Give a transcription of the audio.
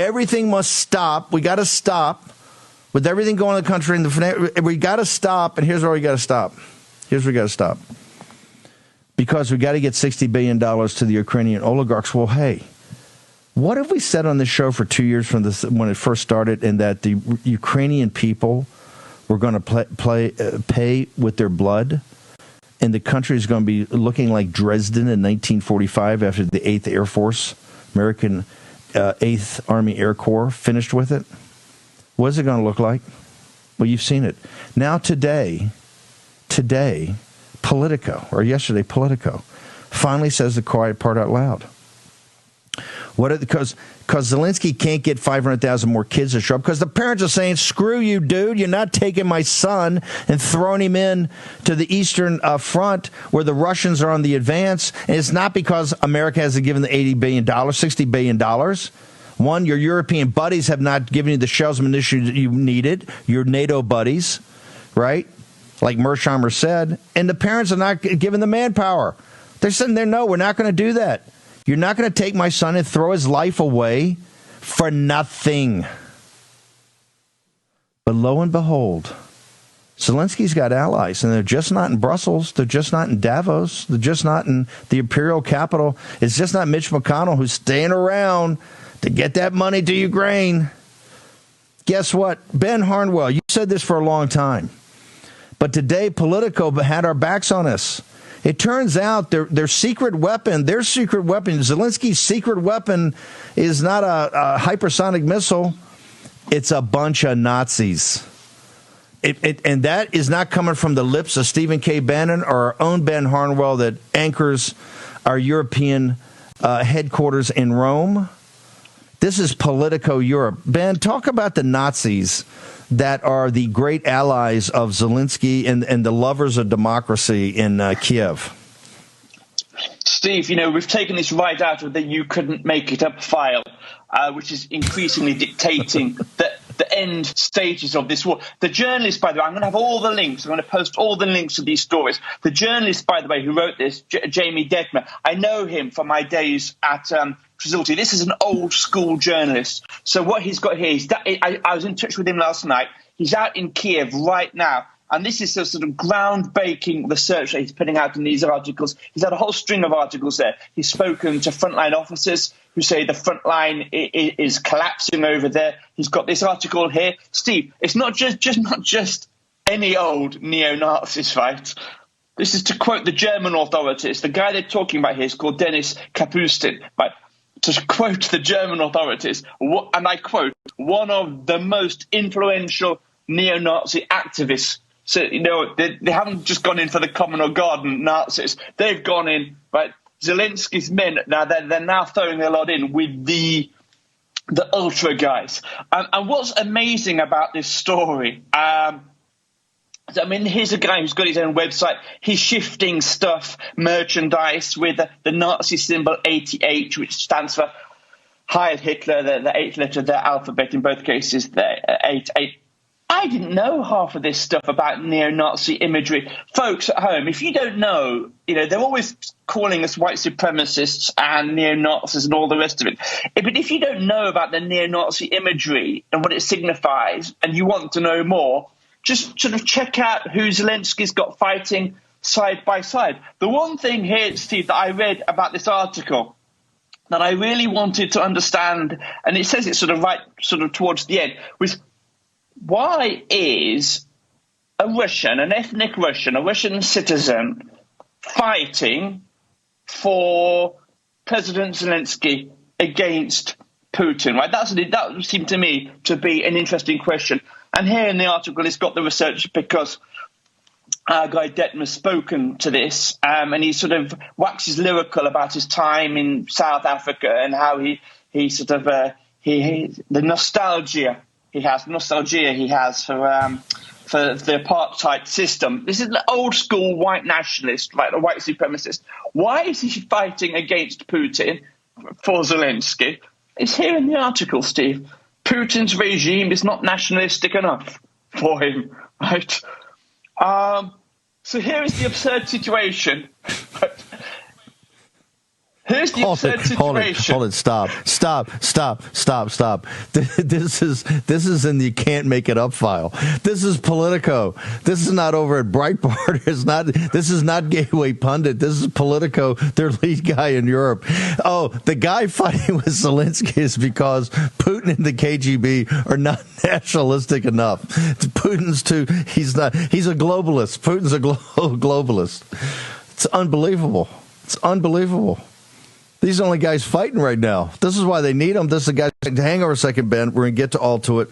everything must stop. We got to stop with everything going on in the country. We got to stop. And here's where we got to stop. Here's where we got to stop. Because we got to get $60 billion to the Ukrainian oligarchs. Well, hey, what have we said on this show for 2 years from this when it first started, and that the Ukrainian people were going to pay with their blood, and the country is going to be looking like Dresden in 1945 after the 8th Air Force, American 8th Army Air Corps, finished with it? What is it going to look like? Well, you've seen it. Now today, Politico, or yesterday, Politico, finally says the quiet part out loud. Because Zelensky can't get 500,000 more kids to show up, because the parents are saying, screw you, dude, you're not taking my son and throwing him in to the Eastern Front where the Russians are on the advance. And it's not because America hasn't given the $80 billion, $60 billion. One, your European buddies have not given you the shells of munitions that you needed, your NATO buddies, right? Like Mersheimer said. And the parents are not given the manpower. They're sitting there, no, we're not going to do that. You're not going to take my son and throw his life away for nothing. But lo and behold, Zelensky's got allies, and they're just not in Brussels. They're just not in Davos. They're just not in the imperial capital. It's just not Mitch McConnell who's staying around to get that money to Ukraine. Guess what? Ben Harnwell, you said this for a long time. But today, Politico had our backs on us. It turns out their secret weapon, Zelensky's secret weapon is not a hypersonic missile. It's a bunch of Nazis. And that is not coming from the lips of Stephen K. Bannon or our own Ben Harnwell that anchors our European headquarters in Rome. This is Politico Europe. Ben, talk about the Nazis that are the great allies of Zelensky and the lovers of democracy in Kiev. Steve, we've taken this right out of the "you couldn't make it up" file, which is increasingly dictating the end stages of this war. The journalist, by the way, I'm going to have all the links. I'm going to post all the links to these stories. The journalist, by the way, who wrote this, Jamie Detmer, I know him from my days at Trizilti. This is an old school journalist. So what he's got here is that I was in touch with him last night. He's out in Kiev right now. And this is a sort of groundbreaking research that he's putting out in these articles. He's had a whole string of articles there. He's spoken to frontline officers who say the front line is collapsing over there. He's got this article here. Steve, it's not just any old neo-Nazis, right? This is to quote the German authorities. The guy they're talking about here is called Dennis Kapustin. Right? To quote the German authorities, and I quote, one of the most influential neo-Nazi activists. So, they haven't just gone in for the common or garden Nazis. They've gone in, right? Zelensky's men, now they're now throwing a lot in with the ultra guys. And what's amazing about this story, here's a guy who's got his own website. He's shifting stuff, merchandise with the Nazi symbol 80H, which stands for Heil Hitler, the eighth letter of the alphabet in both cases, the 88. I didn't know half of this stuff about neo-Nazi imagery. Folks at home, if you don't know, they're always calling us white supremacists and neo-Nazis and all the rest of it. But if you don't know about the neo-Nazi imagery and what it signifies, and you want to know more, just sort of check out who Zelensky's got fighting side by side. The one thing here, Steve, that I read about this article that I really wanted to understand, and it says it sort of towards the end, was why is an ethnic Russian, a Russian citizen, fighting for President Zelensky against Putin? Right, that seemed to me to be an interesting question. And here in the article, it's got the research because our guy Detmer's spoken to this, and he sort of waxes lyrical about his time in South Africa and how he sort of the nostalgia he has for the apartheid system. This is an old school white nationalist, right, a white supremacist. Why is he fighting against Putin for Zelensky? It's here in the article, Steve. Putin's regime is not nationalistic enough for him, right? So here is the absurd situation. Here's the absurd situation. Hold it. Stop. This is in the can't make it up file. This is Politico. This is not over at Breitbart. This is not Gateway Pundit. This is Politico, their lead guy in Europe. Oh, the guy fighting with Zelensky is because Putin and the KGB are not nationalistic enough. Putin's he's a globalist. Putin's a globalist. It's unbelievable. These are the only guys fighting right now. This is why they need them. This is the guy. Hang on a second, Ben. We're going to get to all to it.